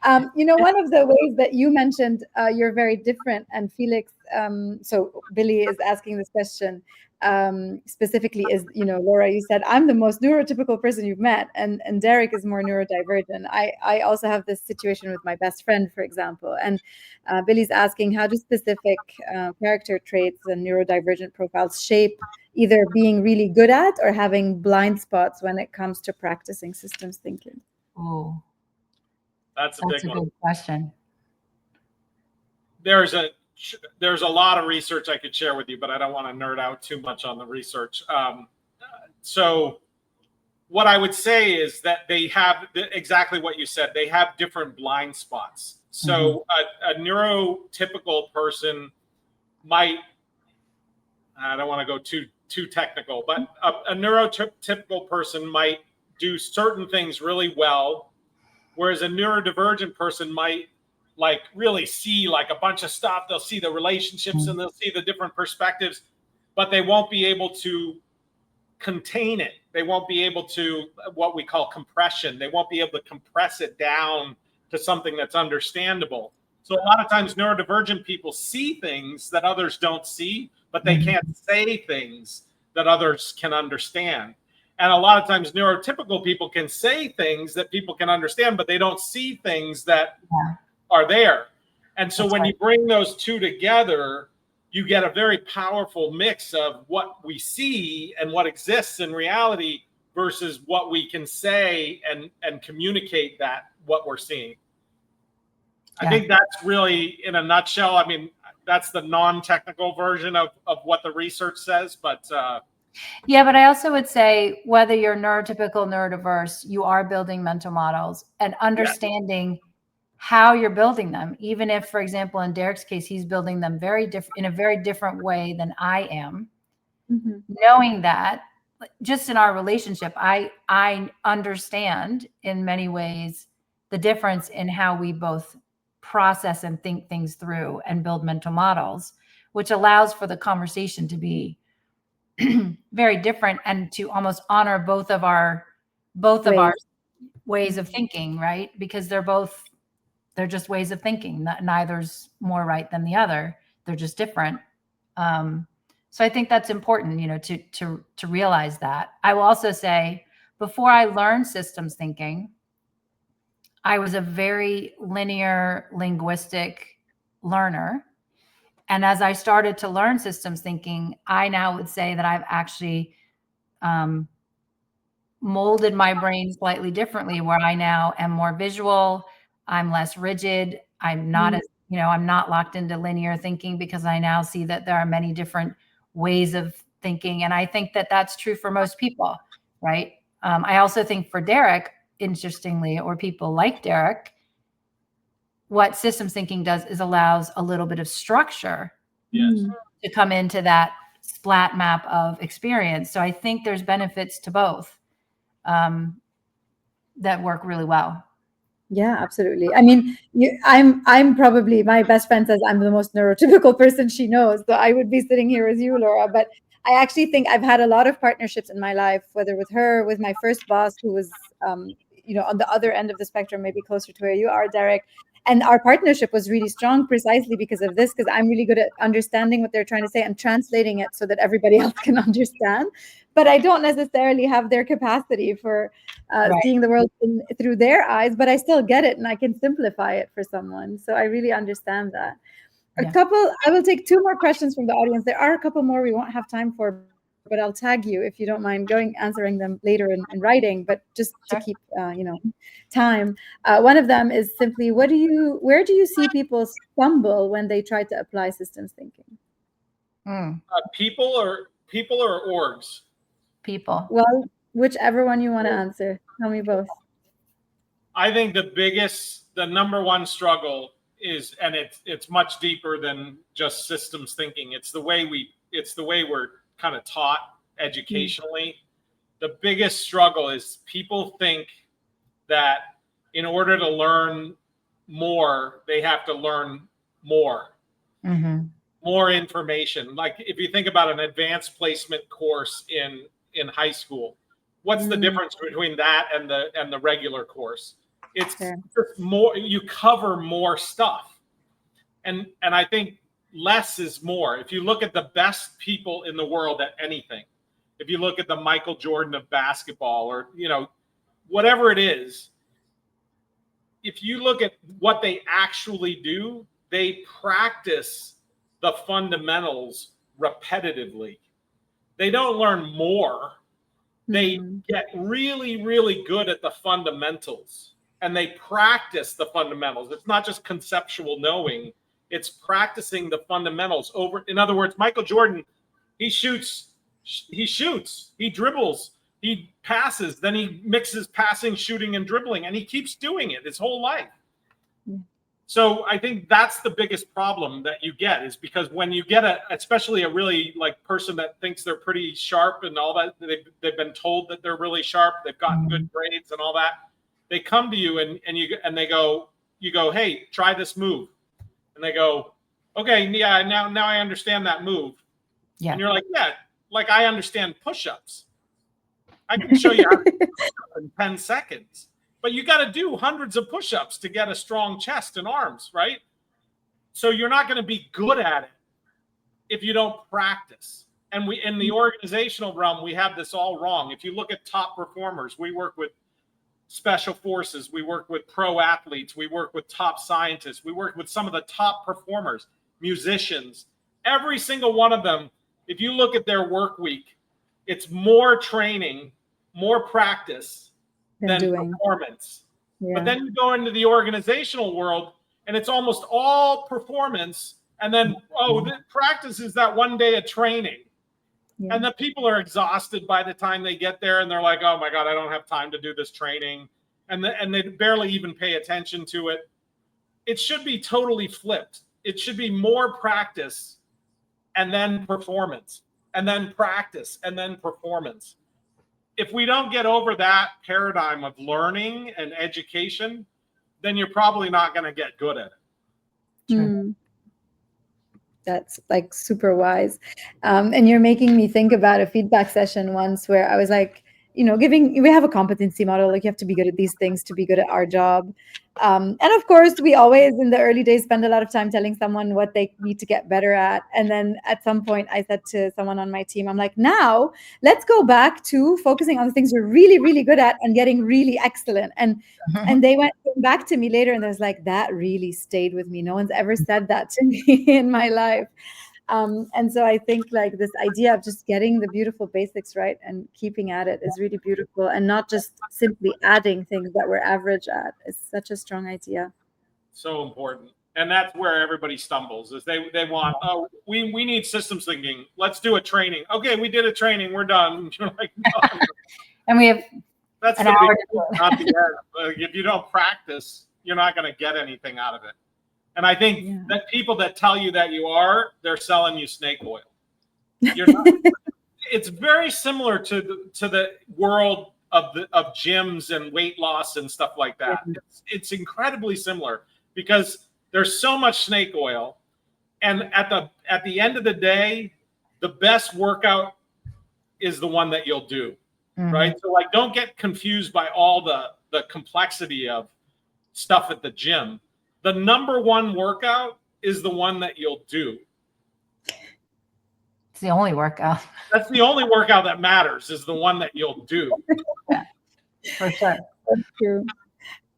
A: One of the ways that you mentioned you're very different, and Felix, so Billy is asking this question specifically, is, Laura, you said, I'm the most neurotypical person you've met, and Derek is more neurodivergent. I also have this situation with my best friend, for example, and Billy's asking, how do specific character traits and neurodivergent profiles shape either being really good at or having blind spots when it comes to practicing systems thinking?
C: Oh,
B: That's a big one.
C: good question.
B: There's a lot of research I could share with you, but I don't want to nerd out too much on the research. So what I would say is that they have exactly what you said. They have different blind spots. So a neurotypical person might, I don't want to go too technical, but a neurotypical person might do certain things really well, whereas a neurodivergent person might like really see like a bunch of stuff. They'll see the relationships and they'll see the different perspectives, but they won't be able to contain it. They won't be able to, what we call compression. They won't be able to compress it down to something that's understandable. So a lot of times neurodivergent people see things that others don't see, but they can't say things that others can understand. And a lot of times neurotypical people can say things that people can understand, but they don't see things that are there. And so when you bring those two together, you get a very powerful mix of what we see and what exists in reality versus what we can say and communicate that what we're seeing. I think that's really, in a nutshell, I mean, that's the non-technical version of what the research says, but
C: yeah, but I also would say whether you're neurotypical, neurodiverse, you are building mental models and understanding how you're building them. Even if, for example, in Derek's case, he's building them in a very different way than I am. Knowing that, just in our relationship, I understand in many ways the difference in how we both process and think things through and build mental models, which allows for the conversation to be very different and to almost honor both of our ways of thinking, right? Because they're just ways of thinking. Neither's more right than the other. They're just different. So I think that's important, to realize that. I will also say, before I learned systems thinking, I was a very linear linguistic learner. And as I started to learn systems thinking, I now would say that I've actually molded my brain slightly differently, where I now am more visual. I'm less rigid. I'm not as, I'm not locked into linear thinking, because I now see that there are many different ways of thinking. And I think that that's true for most people, right? I also think for Derek, interestingly, or people like Derek, what systems thinking does is allows a little bit of structure to come into that splat map of experience. So I think there's benefits to both that work really well.
A: Yeah, absolutely. I mean, I'm probably, my best friend says I'm the most neurotypical person she knows. So I would be sitting here with you, Laura. But I actually think I've had a lot of partnerships in my life, whether with her, with my first boss, who was, on the other end of the spectrum, maybe closer to where you are, Derek. And our partnership was really strong precisely because of this, because I'm really good at understanding what they're trying to say and translating it so that everybody else can understand. But I don't necessarily have their capacity for seeing the world through their eyes, but I still get it and I can simplify it for someone. So I really understand that. I will take 2 more questions from the audience. There are a couple more we won't have time for, but I'll tag you if you don't mind answering them later in writing, but just to keep, time. One of them is simply, where do you see people stumble when they try to apply systems thinking?
B: People or orgs?
C: People.
A: Well, whichever one you want to answer. Tell me both.
B: I think the number one struggle is, and it's much deeper than just systems thinking. It's the way we're kind of taught educationally. The biggest struggle is people think that in order to learn more, they have to learn more. More information. Like if you think about an advanced placement course in high school, what's the difference between that and the regular course? It's just more, you cover more stuff. And I think less is more. If you look at the best people in the world at anything, if you look at the Michael Jordan of basketball, or whatever it is, if you look at what they actually do, they practice the fundamentals repetitively. They don't learn more. They get really, really good at the fundamentals, and they practice the fundamentals. It's not just conceptual knowing, it's practicing the fundamentals over. In other words, Michael Jordan, he shoots, he dribbles, he passes, then he mixes passing, shooting, and dribbling, and he keeps doing it his whole life. So I think that's the biggest problem that you get, is because when you get especially a really like person that thinks they're pretty sharp and all that, they've been told that they're really sharp, they've gotten good grades and all that, they come to you and they go, you go, hey, try this move, and they go, okay, yeah, now I understand that move. Yeah. And you're like, yeah, like I understand push-ups. I can show you how to do in 10 seconds. But you got to do hundreds of push-ups to get a strong chest and arms, right? So you're not going to be good at it if you don't practice. And we, in the organizational realm, we have this all wrong. If you look at top performers, we work with special forces, we work with pro athletes, we work with top scientists, we work with some of the top performers, musicians. Every single one of them, if you look at their work week, it's more training, more practice than performance. Yeah. But then you go into the organizational world and it's almost all performance. And then, the practice is that one day of training. Yeah. And the people are exhausted by the time they get there. And they're like, oh my God, I don't have time to do this training. And they barely even pay attention to it. It should be totally flipped. It should be more practice and then performance, and then practice and then performance. If we don't get over that paradigm of learning and education, then you're probably not going to get good at it.
A: Sure. That's like super wise. And you're making me think about a feedback session once where I was like, we have a competency model, like you have to be good at these things to be good at our job. And of course, we always in the early days spend a lot of time telling someone what they need to get better at. And then at some point I said to someone on my team, I'm like, now let's go back to focusing on the things we're really, really good at and getting really excellent. And they came back to me later and there's like, that really stayed with me. No one's ever said that to me in my life. And so I think like this idea of just getting the beautiful basics right and keeping at it is really beautiful, and not just simply adding things that we're average at is such a strong idea.
B: So important. And that's where everybody stumbles, is they want, we need systems thinking. Let's do a training. Okay, we did a training. We're done. You're like, no.
C: And we have
B: that's the beginning, not the end. If you don't practice, you're not going to get anything out of it. And I think that people that tell you that you are, they're selling you snake oil. You're not. It's very similar to the world of gyms and weight loss and stuff like that. It's incredibly similar because there's so much snake oil, and at the end of the day, the best workout is the one that you'll do, right? So like, don't get confused by all the complexity of stuff at the gym. The number one workout is the one that you'll do.
C: It's the only workout.
B: That's the only workout that matters, is the one that you'll do.
C: Yeah, for sure.
A: That's true.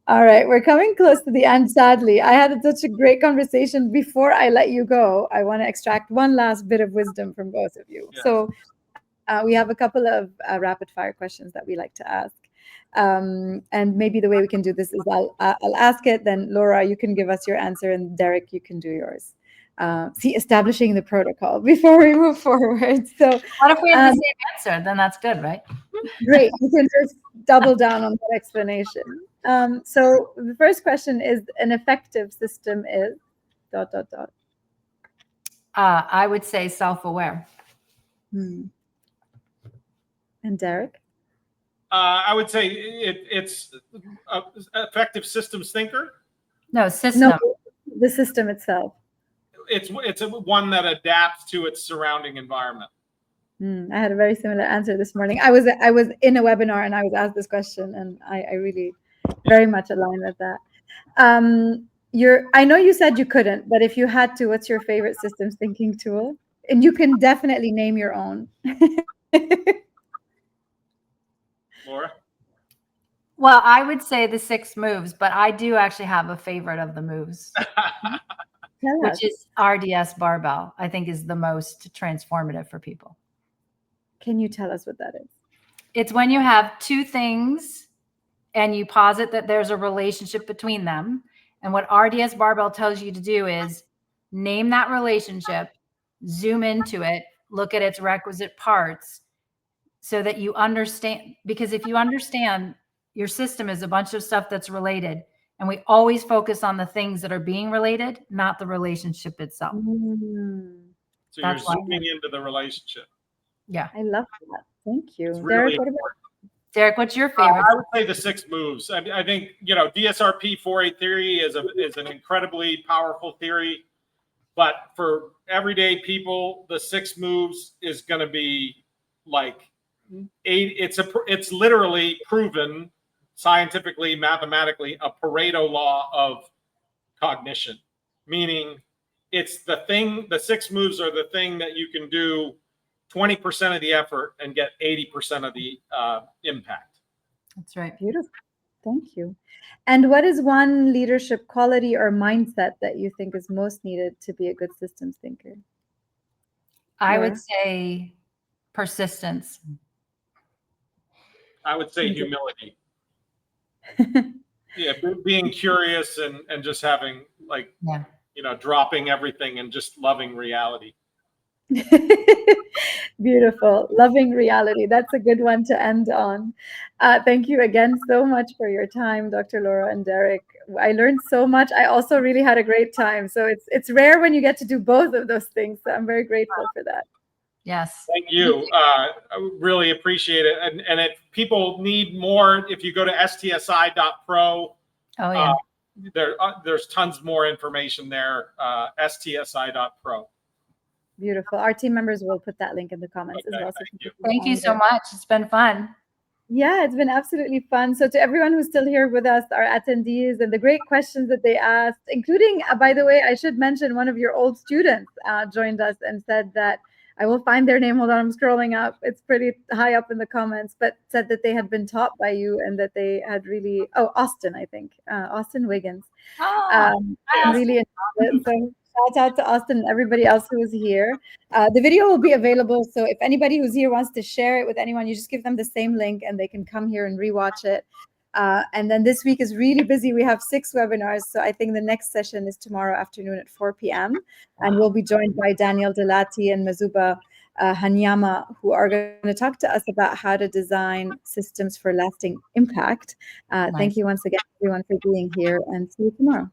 A: All right, we're coming close to the end, sadly. I had such a great conversation. Before I let you go, I want to extract one last bit of wisdom from both of you. Yeah. So we have a couple of rapid fire questions that we like to ask. And maybe the way we can do this is I'll ask it, then Laura, you can give us your answer, and Derek, you can do yours. Establishing the protocol before we move forward. So
C: what if we have the same answer? Then that's good, right?
A: Great. You can just double down on that explanation. So the first question is, an effective system is ...
C: I would say self-aware.
A: And Derek?
B: I would say it's effective systems thinker.
C: No, system.
A: No, the system itself.
B: It's one that adapts to its surrounding environment.
A: I had a very similar answer this morning. I was in a webinar and I was asked this question, and I really very much align with that. I know you said you couldn't, but if you had to, what's your favorite systems thinking tool? And you can definitely name your own.
B: Laura?
C: Well, I would say the 6 moves, but I do actually have a favorite of the moves, which is RDS barbell. I think is the most transformative for people.
A: Can you tell us what that is?
C: It's when you have two things and you posit that there's a relationship between them. And what RDS Barbell tells you to do is name that relationship, zoom into it, look at its requisite parts so that you understand. Because if you understand your system is a bunch of stuff that's related, and we always focus on the things that are being related, not the relationship itself.
B: So you're zooming into the relationship.
C: Yeah.
A: I love that. Thank you.
B: It's really
A: Derek,
C: Derek, what's your favorite?
B: I would say the 6 moves. I think, DSRP 4A theory is an incredibly powerful theory, but for everyday people, the 6 moves is going to be like 8. It's literally proven scientifically, mathematically, a Pareto law of cognition, meaning it's the 6 moves are the thing that you can do 20% of the effort and get 80% of the impact.
C: That's right.
A: beautiful. Thank you. And what is one leadership quality or mindset that you think is most needed to be a good systems thinker?
C: I would say persistence.
B: I would say humility. Yeah, being curious and just having dropping everything and just loving reality.
A: Beautiful. Loving reality. That's a good one to end on. Thank you again so much for your time, Dr. Laura and Derek. I learned so much. I also really had a great time. So it's rare when you get to do both of those things. So I'm very grateful for that.
C: Yes.
B: Thank you. I really appreciate it. And if people need more, if you go to stsi.pro, there's tons more information there. stsi.pro.
A: Beautiful. Our team members will put that link in the comments as well.
C: Thank you so much. It's been fun.
A: Yeah, it's been absolutely fun. So to everyone who's still here with us, our attendees, and the great questions that they asked, including, by the way, I should mention one of your old students joined us and said that, I will find their name. Hold on, I'm scrolling up. It's pretty high up in the comments, but said that they had been taught by you and that they had really, Austin, I think, Austin Wiggins. Really enjoyed it. So shout out to Austin and everybody else who was here. The video will be available. So if anybody who's here wants to share it with anyone, you just give them the same link and they can come here and rewatch it. And then this week is really busy. We have 6 webinars. So I think the next session is tomorrow afternoon at 4 p.m. And we'll be joined by Daniel Delati and Mazuba Hanyama, who are going to talk to us about how to design systems for lasting impact. Thank you once again, everyone, for being here, and see you tomorrow.